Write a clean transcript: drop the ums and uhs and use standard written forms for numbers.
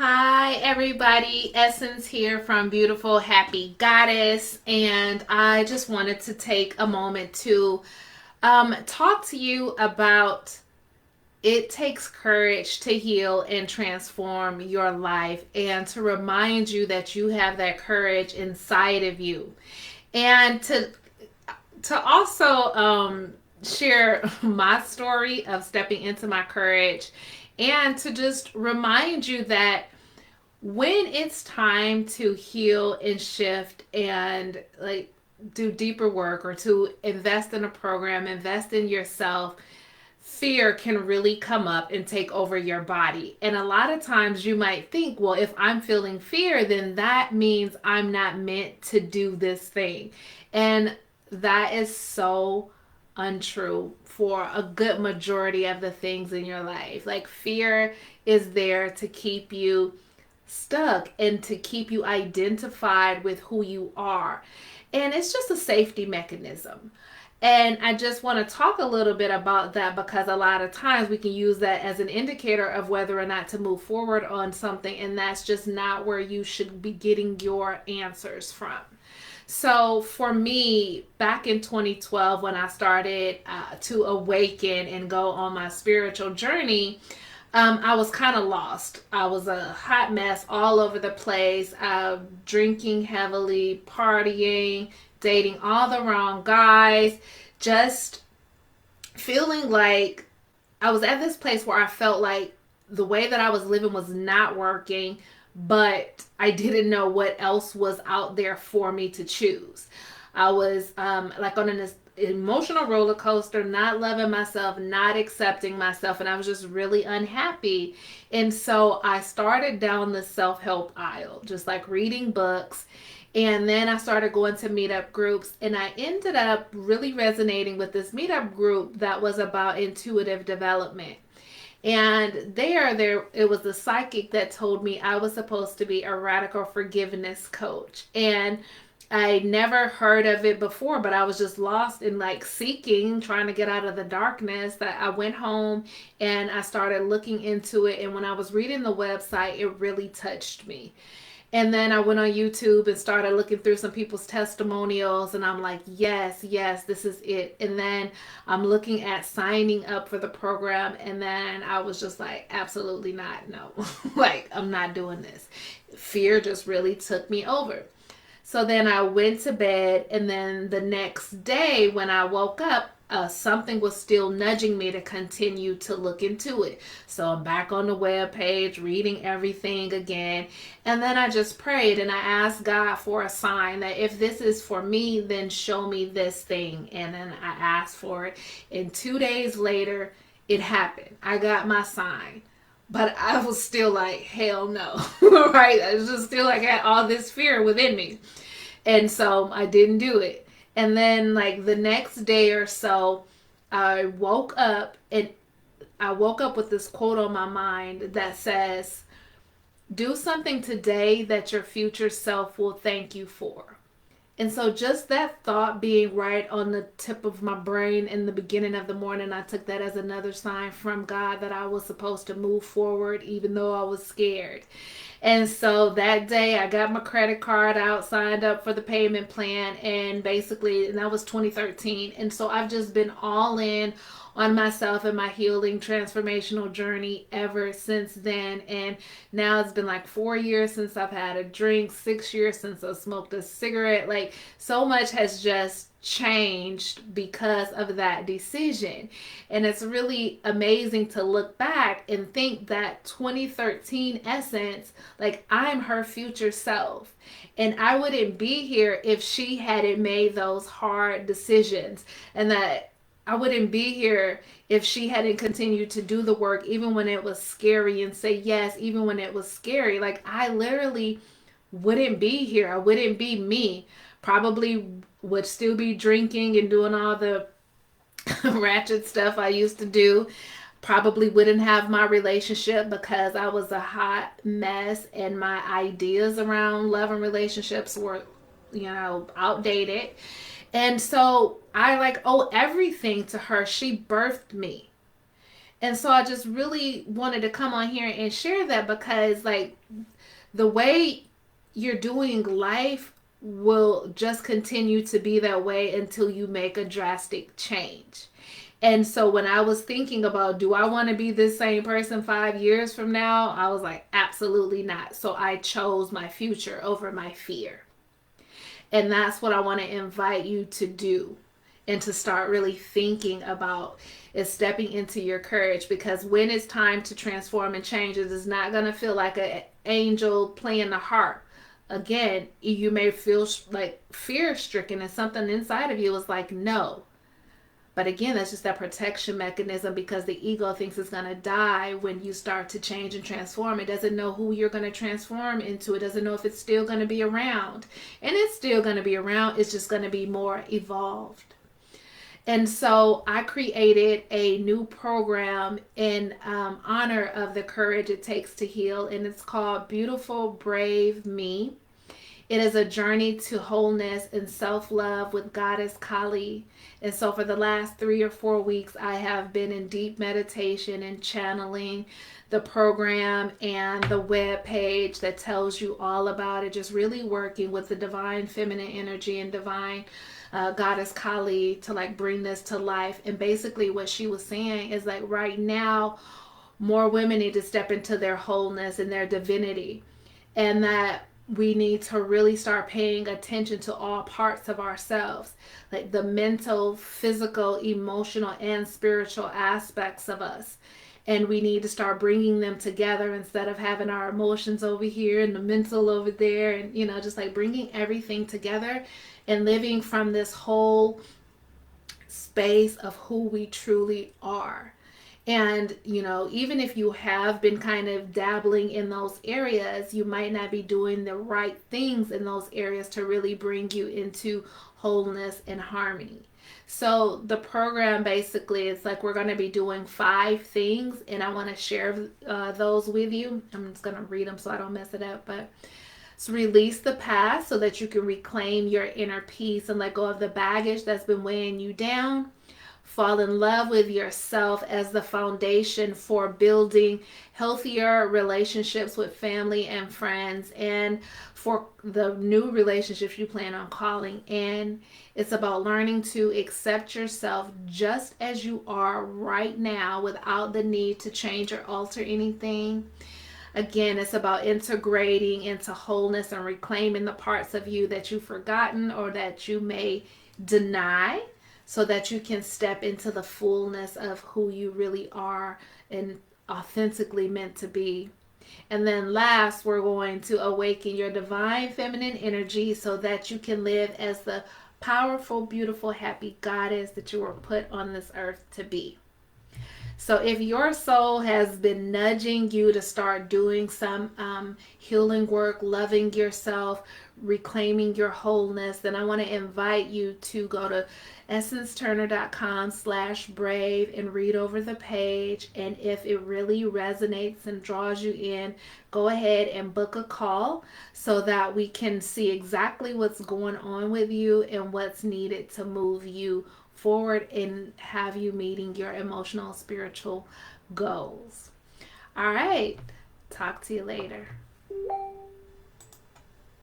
Hi, everybody. Essence here from Beautiful Happy Goddess. And I just wanted to take a moment to talk to you about it takes courage to heal and transform your life, and to remind you that you have that courage inside of you. And to also share my story of stepping into my courage, and to just remind you that when it's time to heal and shift and like do deeper work, or to invest in a program, invest in yourself, fear can really come up and take over your body. And a lot of times you might think, well, if I'm feeling fear, then that means I'm not meant to do this thing. And that is so untrue for a good majority of the things in your life. Like, fear is there to keep you stuck and to keep you identified with who you are. And it's just a safety mechanism. And I just want to talk a little bit about that, because a lot of times we can use that as an indicator of whether or not to move forward on something. And that's just not where you should be getting your answers from. So for me, back in 2012, when I started to awaken and go on my spiritual journey, I was kind of lost. I was a hot mess all over the place, drinking heavily, partying, dating all the wrong guys, just feeling like I was at this place where I felt like the way that I was living was not working, but I didn't know what else was out there for me to choose. I was like on an emotional roller coaster, not loving myself, not accepting myself, and I was just really unhappy. And so I started down the self-help aisle, just like reading books. And then I started going to meetup groups, and I ended up really resonating with this meetup group that was about intuitive development. And there it was a psychic that told me I was supposed to be a radical forgiveness coach. And I never heard of it before, but I was just lost in like seeking, trying to get out of the darkness. That I went home and I started looking into it. And when I was reading the website, it really touched me. And then I went on YouTube and started looking through some people's testimonials, and I'm like, yes, yes, this is it. And then I'm looking at signing up for the program, and then I was just like, absolutely not, no. Like, I'm not doing this. Fear just really took me over. So then I went to bed, and then the next day when I woke up, something was still nudging me to continue to look into it. So I'm back on the web page, reading everything again. And then I just prayed and I asked God for a sign that if this is for me, then show me this thing. And then I asked for it. And 2 days later, it happened. I got my sign. But I was still like, hell no. Right? I was just still like, had all this fear within me. And so I didn't do it. And then like the next day or so, I woke up and I woke up with this quote on my mind that says, do something today that your future self will thank you for. And so just that thought being right on the tip of my brain in the beginning of the morning, I took that as another sign from God that I was supposed to move forward even though I was scared. And so that day I got my credit card out, signed up for the payment plan, and basically, and that was 2013. And so I've just been all in on myself and my healing transformational journey ever since then. And now it's been like 4 years since I've had a drink, 6 years since I smoked a cigarette. Like, so much has just changed because of that decision. And it's really amazing to look back and think that 2013 Essence, like, I'm her future self. And I wouldn't be here if she hadn't made those hard decisions. And that I wouldn't be here if she hadn't continued to do the work, even when it was scary, and say yes, even when it was scary. Like, I literally wouldn't be here. I wouldn't be me. Probably would still be drinking and doing all the ratchet stuff I used to do. Probably wouldn't have my relationship because I was a hot mess and my ideas around love and relationships were, outdated. And so I like owe everything to her. She birthed me. And so I just really wanted to come on here and share that, because like the way you're doing life will just continue to be that way until you make a drastic change. And so when I was thinking about, do I want to be this same person 5 years from now? I was like, absolutely not. So I chose my future over my fear. And that's what I want to invite you to do, and to start really thinking about, is stepping into your courage. Because when it's time to transform and change, it is not going to feel like an angel playing the harp. Again, you may feel like fear stricken, and something inside of you is like, no. But again, that's just that protection mechanism, because the ego thinks it's going to die when you start to change and transform. It doesn't know who you're going to transform into. It doesn't know if it's still going to be around. And it's still going to be around. It's just going to be more evolved. And so I created a new program in honor of the courage it takes to heal. And it's called Beautiful Brave Me. It is a journey to wholeness and self-love with Goddess Kali. And so for the last 3 or 4 weeks, I have been in deep meditation and channeling the program and the web page that tells you all about it. Just really working with the divine feminine energy and divine Goddess Kali to like bring this to life. And basically what she was saying is like, right now, more women need to step into their wholeness and their divinity. And that we need to really start paying attention to all parts of ourselves, like the mental, physical, emotional, and spiritual aspects of us. And we need to start bringing them together, instead of having our emotions over here and the mental over there, and just like bringing everything together and living from this whole space of who we truly are. And, even if you have been kind of dabbling in those areas, you might not be doing the right things in those areas to really bring you into wholeness and harmony. So the program basically, it's like we're going to be doing 5 things, and I want to share those with you. I'm just going to read them so I don't mess it up. But it's release the past so that you can reclaim your inner peace and let go of the baggage that's been weighing you down. Fall in love with yourself as the foundation for building healthier relationships with family and friends, and for the new relationships you plan on calling in. It's about learning to accept yourself just as you are right now, without the need to change or alter anything. Again, it's about integrating into wholeness and reclaiming the parts of you that you've forgotten or that you may deny, so that you can step into the fullness of who you really are and authentically meant to be. And then last, we're going to awaken your divine feminine energy so that you can live as the powerful, beautiful, happy goddess that you were put on this earth to be. So if your soul has been nudging you to start doing some healing work, loving yourself, reclaiming your wholeness, then I want to invite you to go to essenceturner.com/brave and read over the page. And if it really resonates and draws you in, go ahead and book a call so that we can see exactly what's going on with you and what's needed to move you forward and have you meeting your emotional, spiritual goals. All right. Talk to you later.